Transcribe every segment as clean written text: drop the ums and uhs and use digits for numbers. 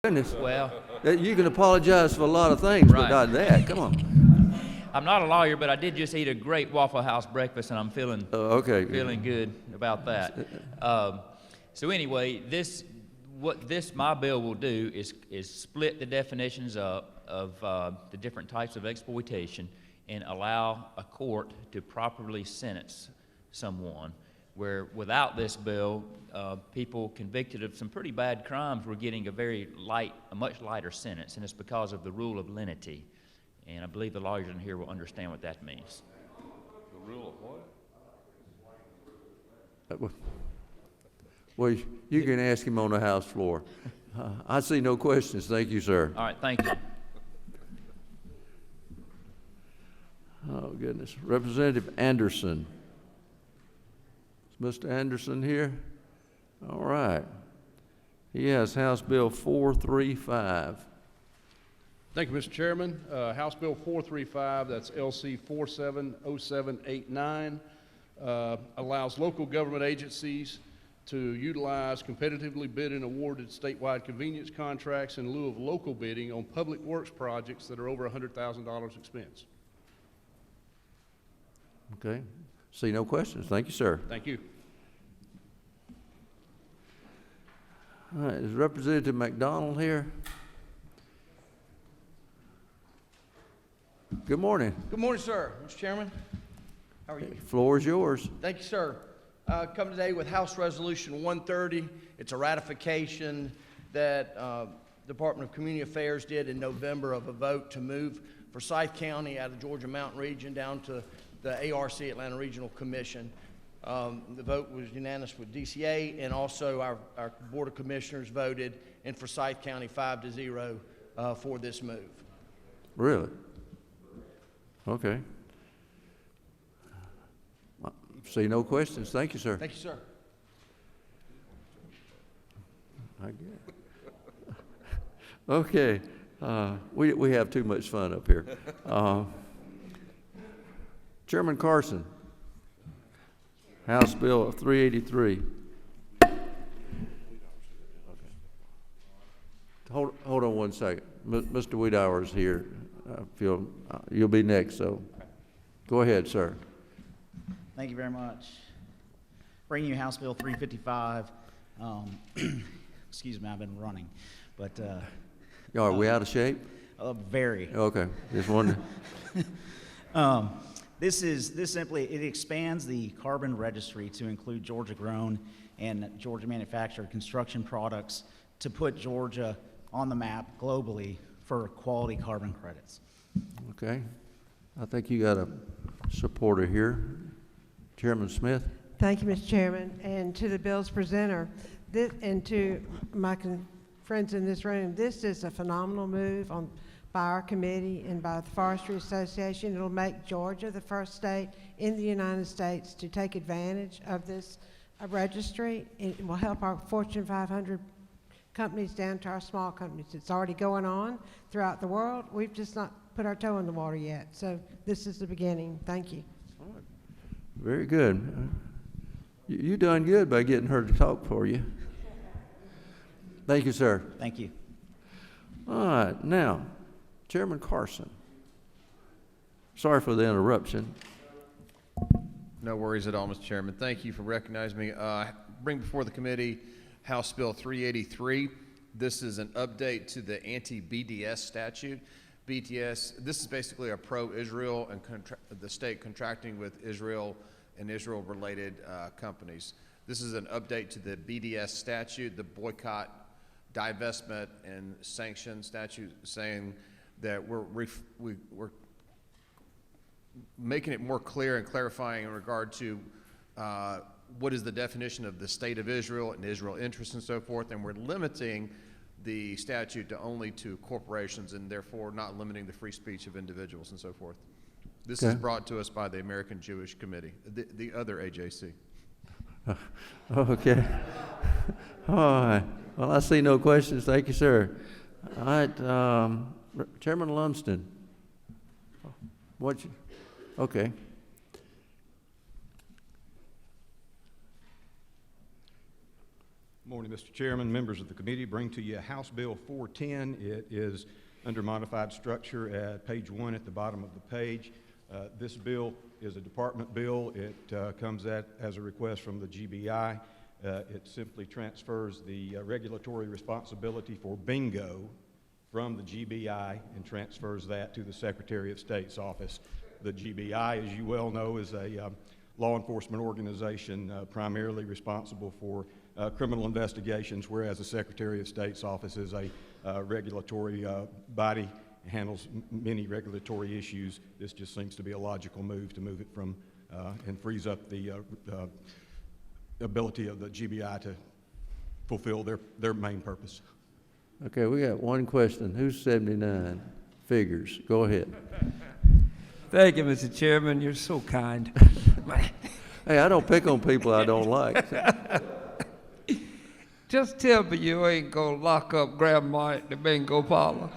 Goodness. Well, You can apologize for a lot of things, but Right. not that. Come on. I'm not a lawyer, but I did just eat a great Waffle House breakfast, and I'm feeling Okay. feeling good about that. So anyway, what my bill will do is split the definitions up of the different types of exploitation and allow a court to properly sentence someone. Where without this bill, people convicted of some pretty bad crimes were getting a much lighter sentence, and it's because of the rule of lenity. And I believe the lawyers in here will understand what that means. The rule of what? Well, you can ask him on the House floor. I see no questions. Thank you, sir. All right, thank you. Oh, goodness. Representative Anderson. Is Mr. Anderson here? All right. He has House Bill 435. Thank you, Mr. Chairman. House Bill 435, that's LC 470789, allows local government agencies to utilize competitively bid and awarded statewide convenience contracts in lieu of local bidding on public works projects that are over $100,000 expense. Okay. See no questions. Thank you, sir. Thank you. All right. Is Representative McDonald here? Good morning. Good morning, sir. Mr. Chairman, how are you? Floor is yours. Thank you, sir. Come today with House Resolution 130. It's a ratification that Department of Community Affairs did in November of a vote to move Forsyth County out of Georgia Mountain Region down to the ARC, Atlanta Regional Commission. The vote was unanimous with DCA, and also our Board of Commissioners voted in Forsyth County 5-0 for this move. Really? Okay. See no questions. Thank you, sir. Thank you, sir. I guess. Okay. We have too much fun up here. Chairman Carson, House Bill 383. Hold on one second. Mr. Wiedauer is here. I feel you'll be next, so go ahead, sir. Thank you very much. Bringing you House Bill 355. Excuse me, I've been running, but Are we out of shape? very. Okay, just wondering. This simply it expands the carbon registry to include Georgia-grown and Georgia-manufactured construction products to put Georgia on the map globally for quality carbon credits. Okay, I think you got a supporter here. Chairman Smith. Thank you, Mr. Chairman, and to the bill's presenter, and to my friends in this room. This is a phenomenal move by our committee and by the Forestry Association. It'll make Georgia the first state in the United States to take advantage of this registry. It will help our Fortune 500 companies down to our small companies. It's already going on throughout the world. We've just not put our toe in the water yet. So this is the beginning. Thank you. Very good. You done good by getting her to talk for you. Thank you, sir. Thank you. All right, now, Chairman Carson. Sorry for the interruption. No worries at all, Mr. Chairman. Thank you for recognizing me. Bring before the committee House Bill 383. This is an update to the Anti-Bds statute. BTS, this is basically a pro-Israel and the state contracting with Israel and Israel-related companies. This is an update to the BDS statute, the boycott, divestment, and sanction statute, saying that we're making it more clear and clarifying in regard to what is the definition of the state of Israel and Israel interests and so forth, and we're limiting the statute to only to corporations and therefore not limiting the free speech of individuals and so forth. This is brought to us by the American Jewish Committee, the other AJC. Okay. All right. Well, I see no questions. Thank you, sir. All right, Chairman Lunston. Okay. Morning, Mr. Chairman, members of the committee. Bring to you House Bill 410. It is under modified structure at page 1 at the bottom of the page. This bill is a department bill. It comes as a request from the GBI. It simply transfers the regulatory responsibility for bingo from the GBI and transfers that to the Secretary of State's office. The GBI, as you well know, is a law enforcement organization primarily responsible for criminal investigations, whereas the Secretary of State's office is a regulatory body, handles many regulatory issues. This just seems to be a logical move to move it from and frees up the ability of the GBI to fulfill their main purpose. Okay, we got one question. Who's 79? Figures. Go ahead. Thank you, Mr. Chairman. You're so kind. Hey, I don't pick on people I don't like. Just tell me you ain't gonna lock up Grandma at the bingo parlor.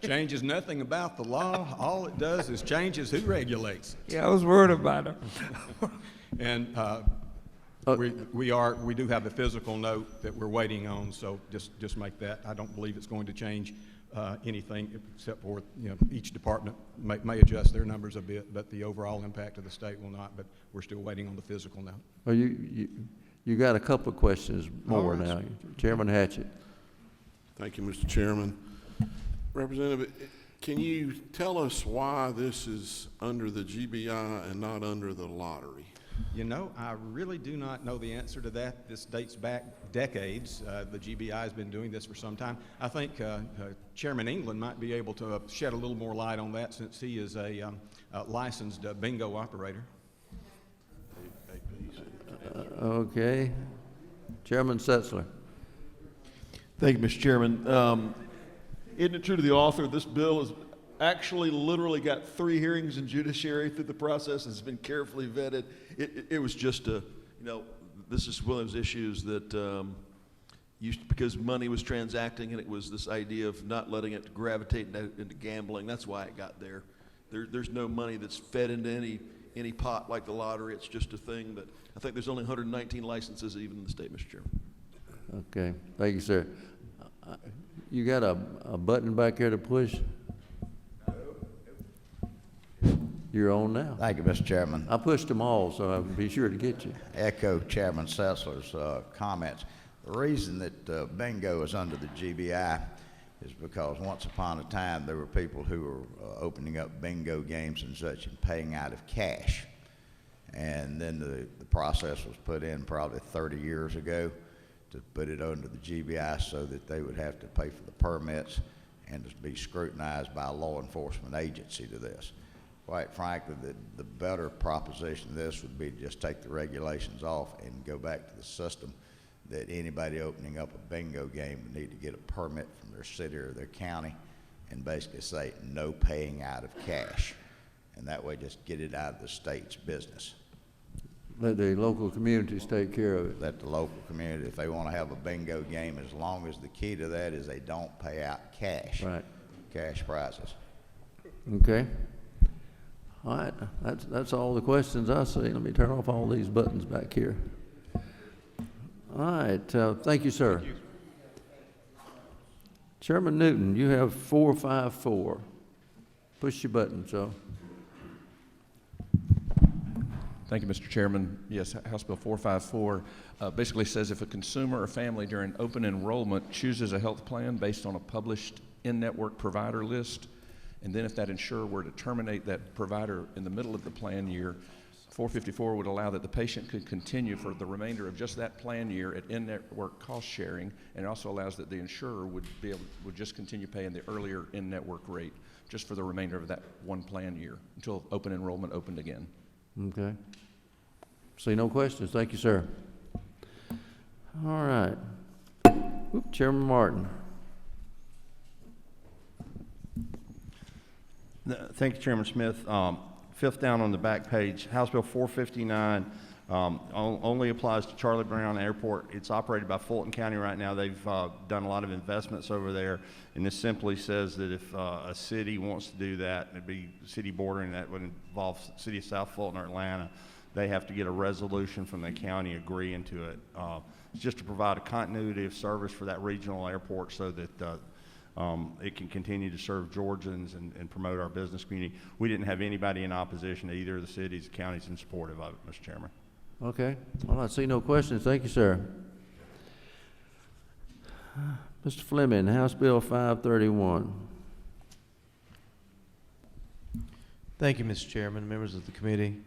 Changes nothing about the law. All it does is changes who regulates. Yeah, I was worried about her. And we do have the physical note that we're waiting on, so just make that. I don't believe it's going to change anything except for, each department may adjust their numbers a bit, but the overall impact of the state will not. But we're still waiting on the physical note. Well, you got a couple of questions more now. Chairman Hatchett. Thank you, Mr. Chairman. Representative, can you tell us why this is under the GBI and not under the lottery? I really do not know the answer to that. This dates back decades. The GBI has been doing this for some time. I think Chairman England might be able to shed a little more light on that since he is a licensed bingo operator. Okay. Chairman Setzler. Thank you, Mr. Chairman. Isn't it true to the author, this bill has actually literally got 3 hearings in judiciary through the process and has been carefully vetted. It was just this is one of those issues that because money was transacting and it was this idea of not letting it gravitate into gambling. That's why it got there. There's no money that's fed into any pot like the lottery. It's just a thing that I think there's only 119 licenses even in the state, Mr. Chairman. Okay, thank you, sir. You got a button back here to push? You're on now. Thank you, Mr. Chairman. I pushed them all, so I'll be sure to get you. Echo Chairman Setzler's comments. The reason that bingo is under the GBI is because once upon a time there were people who were opening up bingo games and such and paying out of cash. And then the process was put in probably 30 years ago to put it under the GBI so that they would have to pay for the permits and to be scrutinized by a law enforcement agency to this. Quite frankly, the better proposition of this would be to just take the regulations off and go back to the system that anybody opening up a bingo game would need to get a permit from their city or their county and basically say no paying out of cash. And that way just get it out of the state's business. Let the local communities take care of it. Let the local community, if they want to have a bingo game, as long as the key to that is they don't pay out cash. Right. Cash prizes. Okay. All right, that's all the questions I see. Let me turn off all these buttons back here. All right, thank you, sir. Thank you. Chairman Newton, you have 454. Push your button, so. Thank you, Mr. Chairman. Yes, House Bill 454 basically says if a consumer or family during open enrollment chooses a health plan based on a published in-network provider list, and then if that insurer were to terminate that provider in the middle of the plan year, 454 would allow that the patient could continue for the remainder of just that plan year at in-network cost sharing, and it also allows that the insurer would just continue paying the earlier in-network rate just for the remainder of that one plan year until open enrollment opened again. Okay. See no questions. Thank you, sir. All right. Chairman Martin. Thank you, Chairman Smith. Fifth down on the back page, House Bill 459 only applies to Charlie Brown Airport. It's operated by Fulton County right now. They've done a lot of investments over there, and this simply says that if a city wants to do that, it'd be city bordering, that would involve the city of South Fulton or Atlanta, they have to get a resolution from the county agreeing to it. It's just to provide a continuity of service for that regional airport so that it can continue to serve Georgians and promote our business community. We didn't have anybody in opposition to either of the cities and counties in support of it, Mr. Chairman. Okay. Well, I see no questions. Thank you, sir. Mr. Fleming, House Bill 531. Thank you, Mr. Chairman, members of the committee.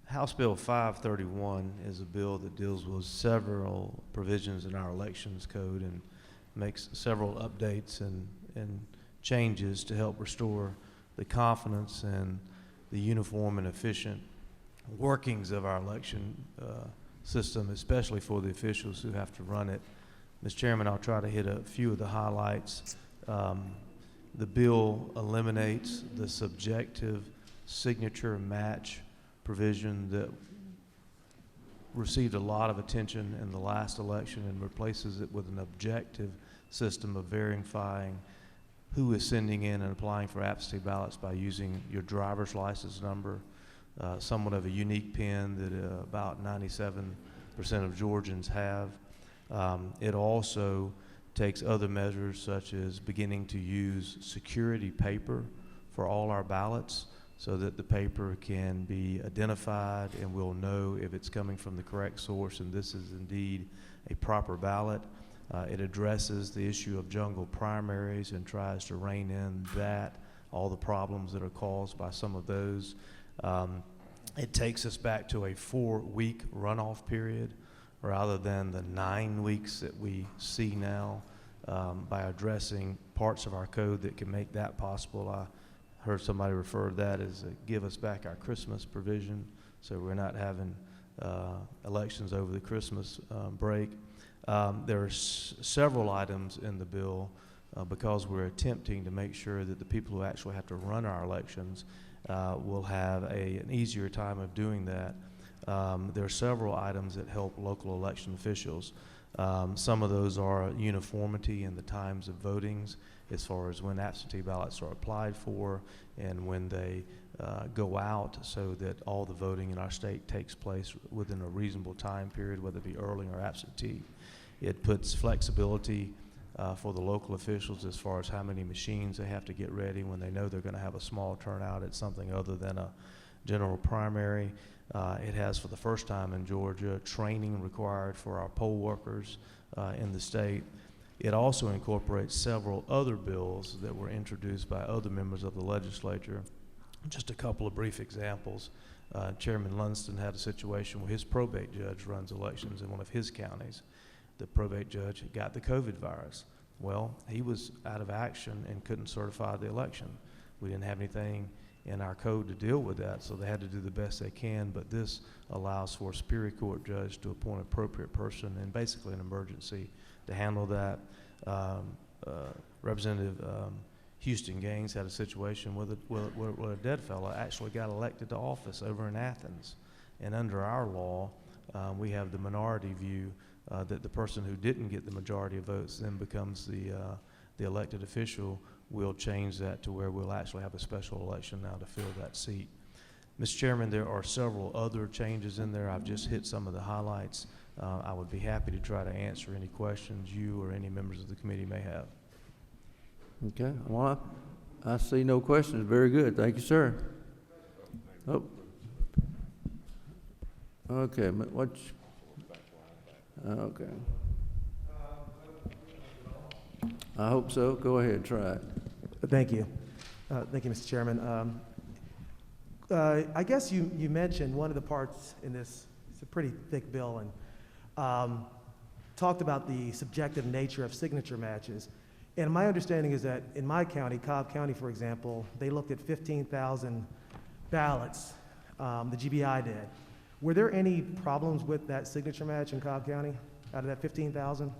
House Bill 531 is a bill that deals with several provisions in our elections code and makes several updates and changes to help restore the confidence and the uniform and efficient workings of our election system, especially for the officials who have to run it. Mr. Chairman, I'll try to hit a few of the highlights. The bill eliminates the subjective signature match provision that received a lot of attention in the last election and replaces it with an objective system of verifying who is sending in and applying for absentee ballots by using your driver's license number, somewhat of a unique PIN that about 97% of Georgians have. It also takes other measures such as beginning to use security paper for all our ballots so that the paper can be identified and we'll know if it's coming from the correct source and this is indeed a proper ballot. It addresses the issue of jungle primaries and tries to rein in all the problems that are caused by some of those. It takes us back to a 4-week runoff period rather than the 9 weeks that we see now by addressing parts of our code that can make that possible. I heard somebody refer to that as give us back our Christmas provision, so we're not having elections over the Christmas break. There are several items in the bill because we're attempting to make sure that the people who actually have to run our elections will have an easier time of doing that. There are several items that help local election officials. Some of those are uniformity in the times of votings as far as when absentee ballots are applied for and when they go out so that all the voting in our state takes place within a reasonable time period, whether it be early or absentee. It puts flexibility for the local officials as far as how many machines they have to get ready when they know they're going to have a small turnout at something other than a general primary. It has, for the first time in Georgia, training required for our poll workers in the state. It also incorporates several other bills that were introduced by other members of the legislature. Just a couple of brief examples. Chairman Lunston had a situation where his probate judge runs elections in one of his counties. The probate judge got the COVID virus. Well, he was out of action and couldn't certify the election. We didn't have anything in our code to deal with that, so they had to do the best they can, but this allows for a Superior Court judge to appoint an appropriate person in basically an emergency to handle that. Representative Houston Gaines had a situation where a dead fellow actually got elected to office over in Athens, and under our law, we have the minority view that the person who didn't get the majority of votes then becomes the elected official. We'll change that to where we'll actually have a special election now to fill that seat. Mr. Chairman, there are several other changes in there. I've just hit some of the highlights. I would be happy to try to answer any questions you or any members of the committee may have. Okay. Well, I see no questions. Very good. Thank you, sir. Oh. Okay. Okay. I hope so. Go ahead, try it. Thank you. Thank you, Mr. Chairman. I guess you mentioned one of the parts in this, it's a pretty thick bill, and talked about the subjective nature of signature matches. And my understanding is that in my county, Cobb County, for example, they looked at 15,000 ballots, the GBI did. Were there any problems with that signature match in Cobb County out of that 15,000?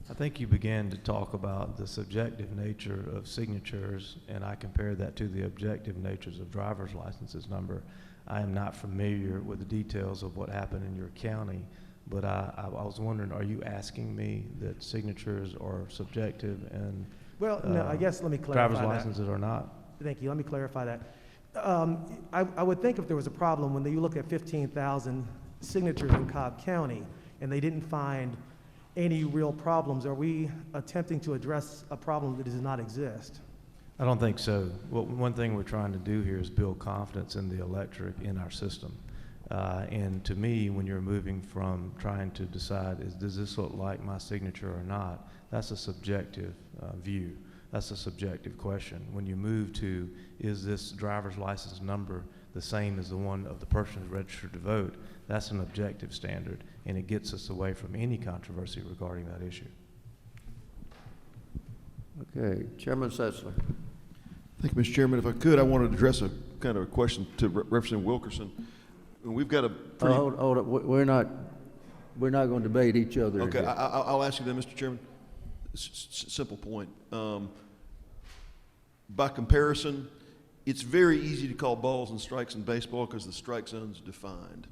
I think you began to talk about the subjective nature of signatures, and I compared that to the objective natures of driver's licenses number. I am not familiar with the details of what happened in your county, but I was wondering, are you asking me that signatures are subjective and well, no, I guess let me clarify driver's that. licenses are not? Thank you. Let me clarify that. I would think if there was a problem when you look at 15,000 signatures in Cobb County and they didn't find any real problems? Are we attempting to address a problem that does not exist? I don't think so. Well, one thing we're trying to do here is build confidence in the electric in our system. And to me, when you're moving from trying to decide, does this look like my signature or not, that's a subjective view. That's a subjective question. When you move to, is this driver's license number the same as the one of the person who's registered to vote, that's an objective standard, and it gets us away from any controversy regarding that issue. Okay, Chairman Setzler. Thank you, Mr. Chairman. If I could, I wanted to address a kind of a question to Representative Wilkerson. We've got a pretty... Hold up. We're not going to debate each other. Okay, again. I'll ask you then, Mr. Chairman. Simple point. By comparison, it's very easy to call balls and strikes in baseball because the strike zone's defined.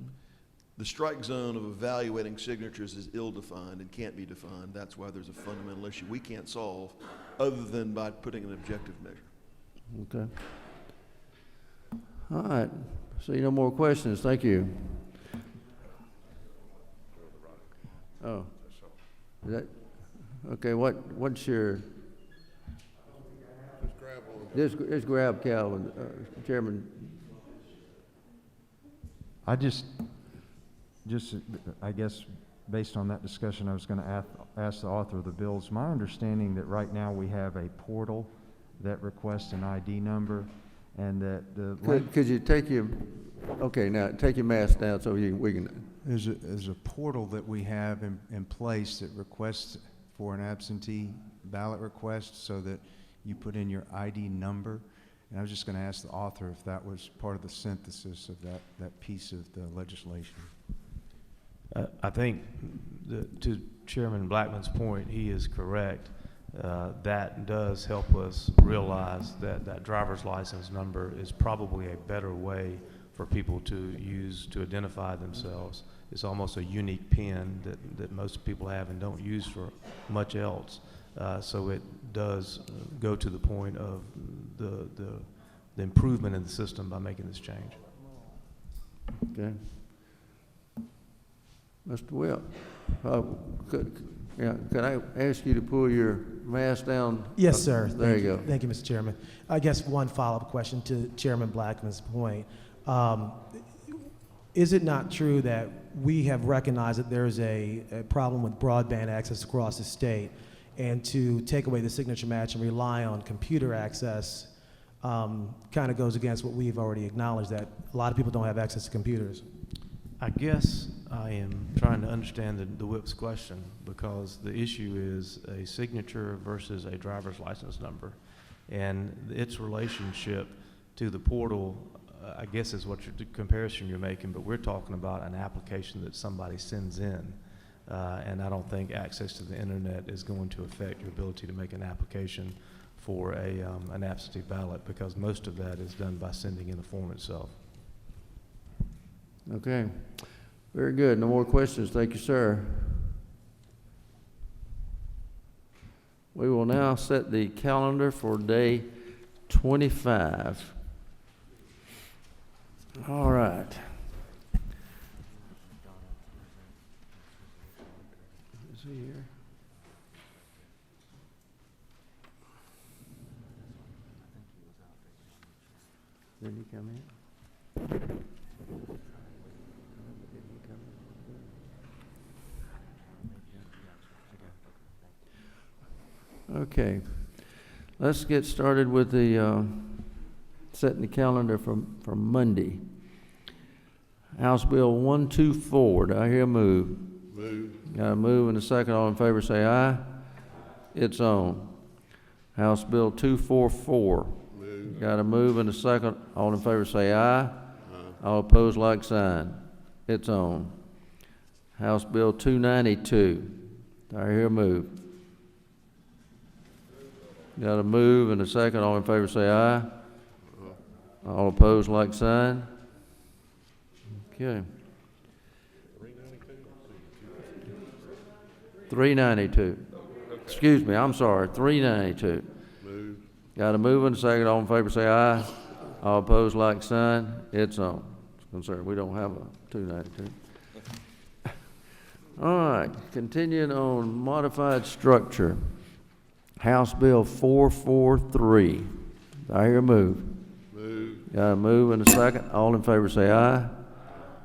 The strike zone of evaluating signatures is ill-defined and can't be defined. That's why there's a fundamental issue we can't solve other than by putting an objective measure. Okay. All right. See no more questions. Thank you. Oh. Is that, okay, what's your... Just grab Calvin, Chairman. I just, I guess, based on that discussion, I was going to ask the author of the bill. It's my understanding that right now we have a portal that requests an ID number, and that the... Could you take your... Okay, now take your mask down so we can... There's a portal that we have in place that requests for an absentee ballot request so that you put in your ID number. And I was just going to ask the author if that was part of the synthesis of that piece of the legislation. I think to Chairman Blackman's point, he is correct. That does help us realize that driver's license number is probably a better way for people to use to identify themselves. It's almost a unique PIN that most people have and don't use for much else. So it does go to the point of the improvement in the system by making this change. Okay. Mr. Wilt, could I ask you to pull your mask down? Yes, sir. There you go. Thank you, Mr. Chairman. I guess one follow-up question to Chairman Blackman's point. Is it not true that we have recognized that there is a problem with broadband access across the state, and to take away the signature match and rely on computer access kind of goes against what we've already acknowledged, that a lot of people don't have access to computers? I guess I am trying to understand the whip's question, because the issue is a signature versus a driver's license number, and its relationship to the portal, I guess is what the comparison you're making, but we're talking about an application that somebody sends in, and I don't think access to the internet is going to affect your ability to make an application for an absentee ballot, because most of that is done by sending in the form itself. Okay. Very good. No more questions. Thank you, sir. We will now set the calendar for day 25. All right. Is he here? Did he come in? Okay, let's get started with the setting the calendar for Monday. House Bill 124. Do I hear a move? Move. Got a move and a second. All in favor say aye. It's on. House Bill 244. Move. Got a move and a second. All in favor say aye. All opposed, like sign. It's on. House Bill 292. Do I hear a move? Got a move and a second. All in favor say aye. All opposed, like sign. Okay. 392. Excuse me, I'm sorry. 392. Move. Got a move and a second. All in favor say aye. All opposed, like sign. It's on. It's concerned we don't have a 292. All right, continuing on modified structure. House Bill 443. Do I hear a move? Move. Got a move and a second. All in favor say aye.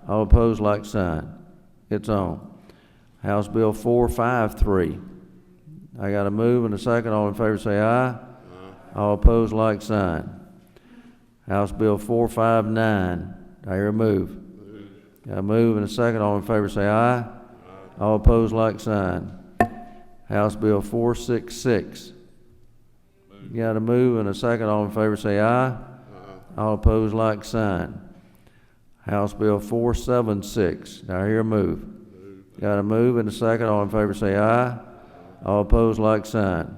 All opposed, like sign. It's on. House Bill 453. I got a move and a second. All in favor say aye. All opposed, like sign. House Bill 459. I hear a move. Got a move and a second. All in favor say aye. All opposed, like sign. House Bill 466. You got a move and a second. All in favor say aye. All opposed, like sign. House Bill 476. I hear a move. Got a move and a second. All in favor say aye. All opposed, like sign.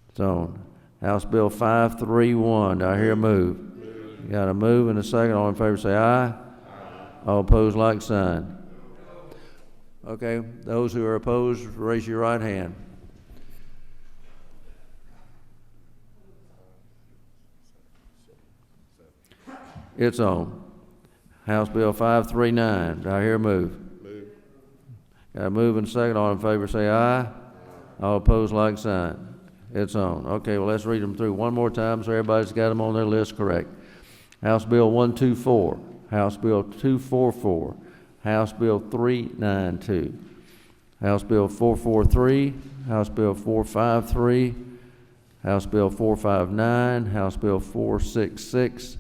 It's on. House Bill 531. I hear a move. Got a move and a second. All in favor say aye. All opposed, like sign. Okay, those who are opposed, raise your right hand. It's on. House Bill 539. Do I hear a move? Move. Got a move and a second. All in favor say aye. All opposed, like sign. It's on. Okay, well, let's read them through one more time so everybody's got them on their list correct. House Bill 124. House Bill 244. House Bill 392. House Bill 443. House Bill 453. House Bill 459. House Bill 466.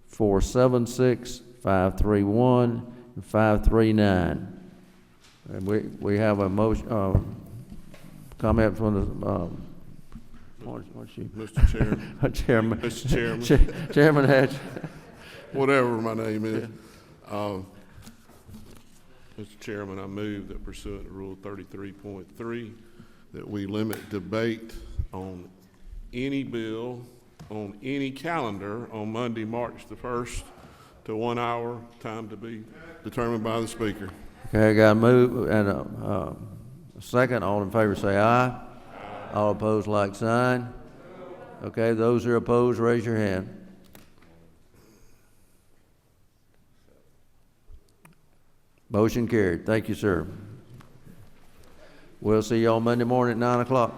476, 531, and 539. And we have a motion, comment from the, what's you? Mr. Chairman. Chairman. Mr. Chairman. Chairman Hatch. Whatever my name is. Mr. Chairman, I move that pursuant to Rule 33.3, that we limit debate on any bill on any calendar on Monday, March the 1st to 1 hour, time to be determined by the Speaker. Okay, I got a move and a second. All in favor say aye. All opposed, like sign. Okay, those who are opposed, raise your hand. Motion carried. Thank you, sir. We'll see you all Monday morning at 9 o'clock.